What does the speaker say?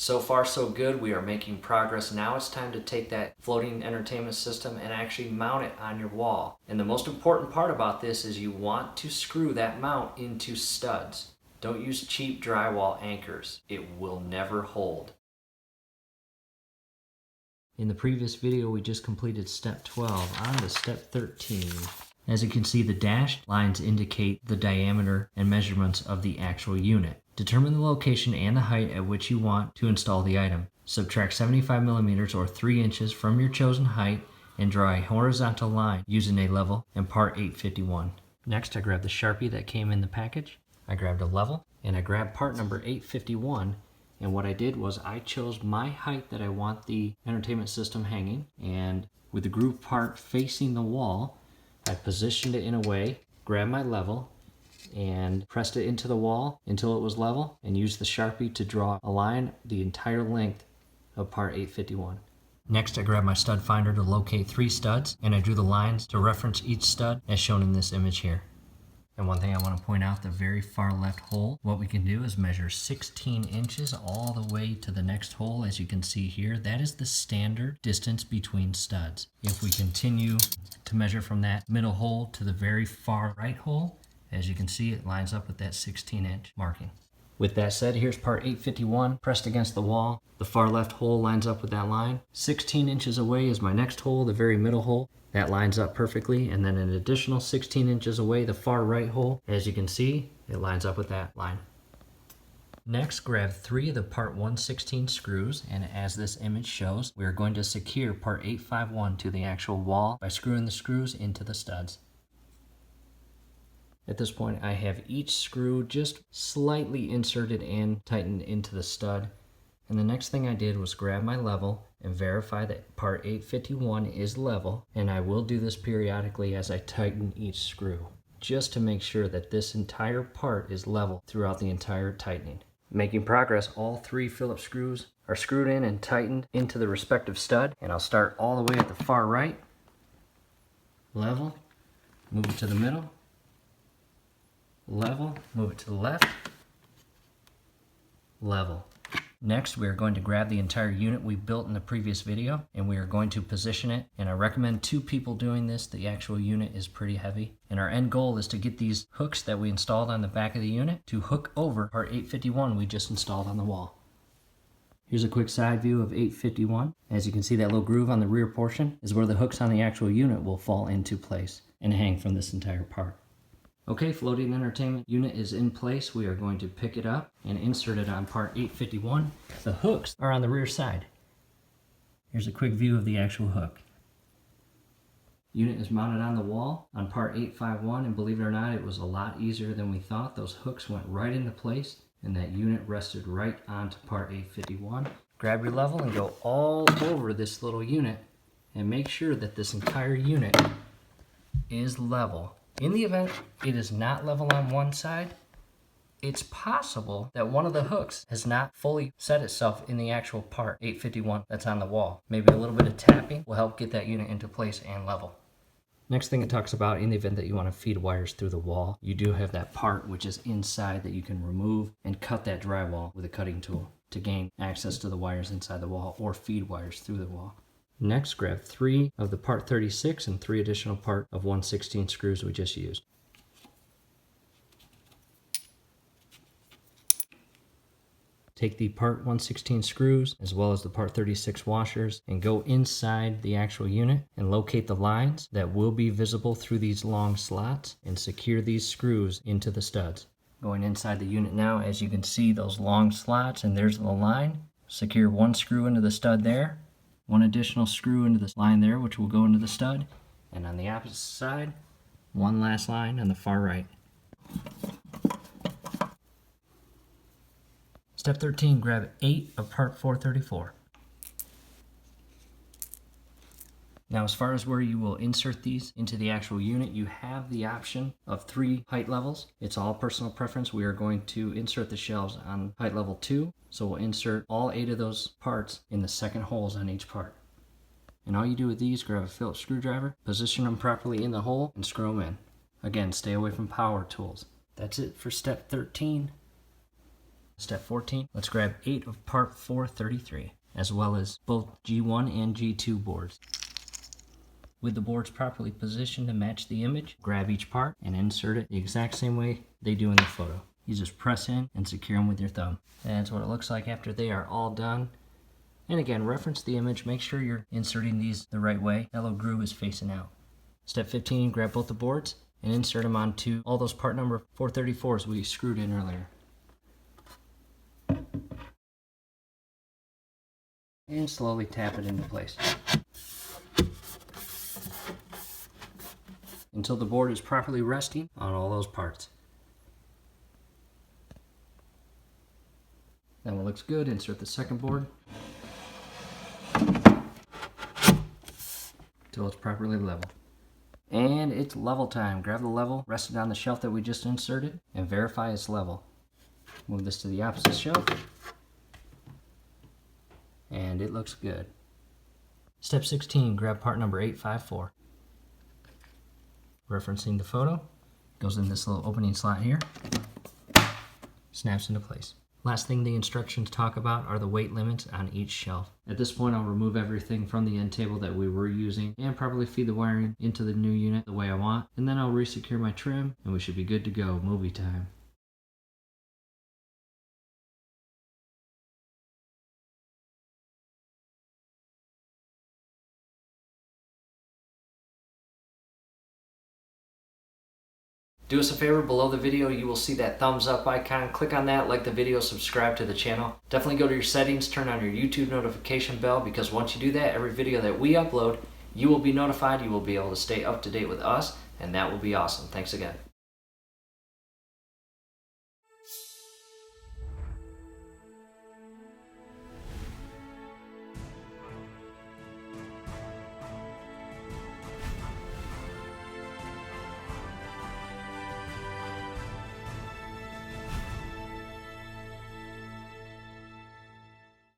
So far so good, we are making progress. Now it's time to take that floating entertainment system and actually mount it on your wall. And the most important part about this is you want to screw that mount into studs. Don't use cheap drywall anchors. It will never hold. In the previous video, we just completed step 12. On to step 13. As you can see, the dashed lines indicate the diameter and measurements of the actual unit. Determine the location and the height at which you want to install the item. Subtract 75 millimeters or 3 inches from your chosen height and draw a horizontal line using a level and part 851. Next, I grabbed the Sharpie that came in the package. I grabbed a level and I grabbed part number 851. And what I did was I chose my height that I want the entertainment system hanging, and with the groove part facing the wall, I positioned it in a way, grabbed my level, and pressed it into the wall until it was level, and used the Sharpie to draw a line the entire length of part 851. Next, I grabbed my stud finder to locate 3 studs, and I drew the lines to reference each stud as shown in this image here. And one thing I want to point out, the very far left hole, what we can do is measure 16 inches all the way to the next hole. As you can see here, that is the standard distance between studs. If we continue to measure from that middle hole to the very far right hole, as you can see, it lines up with that 16-inch marking. With that said, here's part 851 pressed against the wall. The far left hole lines up with that line. 16 inches away is my next hole, the very middle hole. That lines up perfectly, and then an additional 16 inches away, the far right hole, as you can see, it lines up with that line. Next, grab 3 of the part 1/16 screws, and as this image shows, we are going to secure part 851 to the actual wall by screwing the screws into the studs. At this point, I have each screw just slightly inserted and tightened into the stud. And the next thing I did was grab my level and verify that part 851 is level, and I will do this periodically as I tighten each screw, just to make sure that this entire part is level throughout the entire tightening. Making progress, all 3 Phillips screws are screwed in and tightened into the respective stud, and I'll start all the way at the far right, level, move it to the middle, level, move it to the left, level. Next, we are going to grab the entire unit we built in the previous video, and we are going to position it, and I recommend 2 people doing this. The actual unit is pretty heavy, and our end goal is to get these hooks that we installed on the back of the unit to hook over part 851 we just installed on the wall. Here's a quick side view of 851. As you can see, that little groove on the rear portion is where the hooks on the actual unit will fall into place and hang from this entire part. Okay, floating entertainment unit is in place. We are going to pick it up and insert it on part 851. The hooks are on the rear side. Here's a quick view of the actual hook. Unit is mounted on the wall on part 851, and believe it or not, it was a lot easier than we thought. Those hooks went right into place, and that unit rested right onto part 851. Grab your level and go all over this little unit and make sure that this entire unit is level. In the event it is not level on one side, it's possible that one of the hooks has not fully set itself in the actual part 851 that's on the wall. Maybe a little bit of tapping will help get that unit into place and level. Next thing it talks about, in the event that you want to feed wires through the wall, you do have that part which is inside that you can remove and cut that drywall with a cutting tool to gain access to the wires inside the wall or feed wires through the wall. Next, grab 3 of the part 36 and 3 additional part of 1/16 screws we just used. Take the part 1/16 screws as well as the part 36 washers and go inside the actual unit and locate the lines that will be visible through these long slots and secure these screws into the studs. Going inside the unit now, as you can see those long slots, and there's the line. Secure 1 screw into the stud there. 1 additional screw into this line there, which will go into the stud, and on the opposite side, 1 last line on the far right. Step 13, grab 8 of part 434. Now, as far as where you will insert these into the actual unit, you have the option of 3 height levels. It's all personal preference. We are going to insert the shelves on height level 2. So we'll insert all 8 of those parts in the second holes on each part. And all you do with these, grab a Phillips screwdriver, position them properly in the hole, and screw them in. Again, stay away from power tools. That's it for step 13. Step 14, let's grab 8 of part 433, as well as both G1 and G2 boards. With the boards properly positioned to match the image, grab each part and insert it the exact same way they do in the photo. You just press in and secure them with your thumb. That's what it looks like after they are all done. And again, reference the image, make sure you're inserting these the right way. That little groove is facing out. Step 15, grab both the boards and insert them onto all those part number 434s we screwed in earlier. And slowly tap it into place until the board is properly resting on all those parts. Then when it looks good, insert the second board until it's properly level. And it's level time. Grab the level rested on the shelf that we just inserted and verify it's level. Move this to the opposite shelf and it looks good. Step 16, grab part number 854. Referencing the photo, goes in this little opening slot here, snaps into place. Last thing the instructions talk about are the weight limits on each shelf. At this point, I'll remove everything from the end table that we were using and probably feed the wiring into the new unit the way I want, and then I'll resecure my trim and we should be good to go. Movie time. Do us a favor, below the video you will see that thumbs up icon. Click on that, like the video, subscribe to the channel. Definitely go to your settings, turn on your YouTube notification bell, because once you do that, every video that we upload, you will be notified. You will be able to stay up to date with us, and that will be awesome. Thanks again.